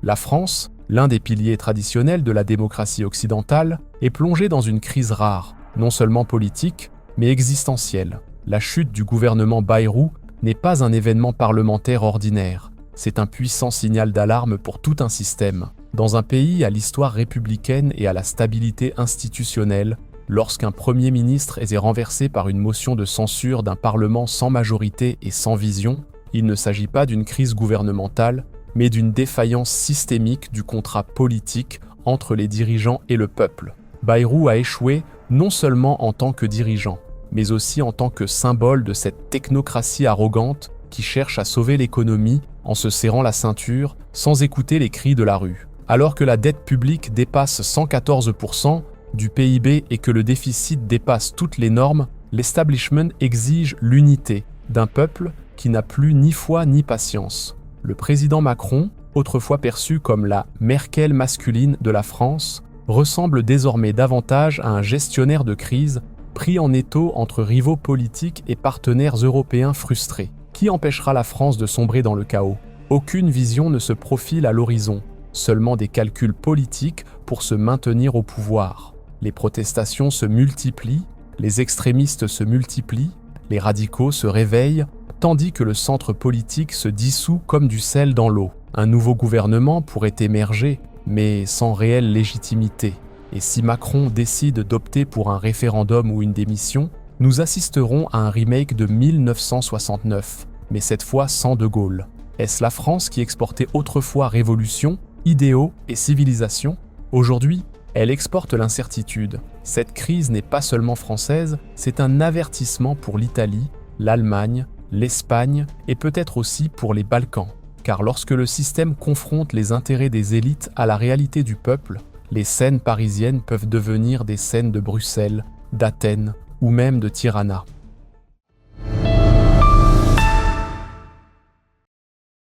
La France, l'un des piliers traditionnels de la démocratie occidentale, est plongée dans une crise rare, non seulement politique, mais existentielle. La chute du gouvernement Bayrou n'est pas un événement parlementaire ordinaire, c'est un puissant signal d'alarme pour tout un système. Dans un pays à l'histoire républicaine et à la stabilité institutionnelle, lorsqu'un Premier ministre est renversé par une motion de censure d'un Parlement sans majorité et sans vision, il ne s'agit pas d'une crise gouvernementale, mais d'une défaillance systémique du contrat politique entre les dirigeants et le peuple. Bayrou a échoué non seulement en tant que dirigeant, mais aussi en tant que symbole de cette technocratie arrogante qui cherche à sauver l'économie en se serrant la ceinture sans écouter les cris de la rue. Alors que la dette publique dépasse 114% du PIB et que le déficit dépasse toutes les normes, l'establishment exige l'unité d'un peuple qui n'a plus ni foi ni patience. Le président Macron, autrefois perçu comme la Merkel masculine de la France, ressemble désormais davantage à un gestionnaire de crise pris en étau entre rivaux politiques et partenaires européens frustrés. Qui empêchera la France de sombrer dans le chaos ? Aucune vision ne se profile à l'horizon, seulement des calculs politiques pour se maintenir au pouvoir. Les protestations se multiplient, les extrémistes se multiplient, les radicaux se réveillent, tandis que le centre politique se dissout comme du sel dans l'eau. Un nouveau gouvernement pourrait émerger, mais sans réelle légitimité. Et si Macron décide d'opter pour un référendum ou une démission, nous assisterons à un remake de 1969, mais cette fois sans De Gaulle. Est-ce la France qui exportait autrefois révolution, idéaux et civilisation ? Aujourd'hui, elle exporte l'incertitude. Cette crise n'est pas seulement française, c'est un avertissement pour l'Italie, l'Allemagne, l'Espagne et peut-être aussi pour les Balkans. Car lorsque le système confronte les intérêts des élites à la réalité du peuple, les scènes parisiennes peuvent devenir des scènes de Bruxelles, d'Athènes ou même de Tirana.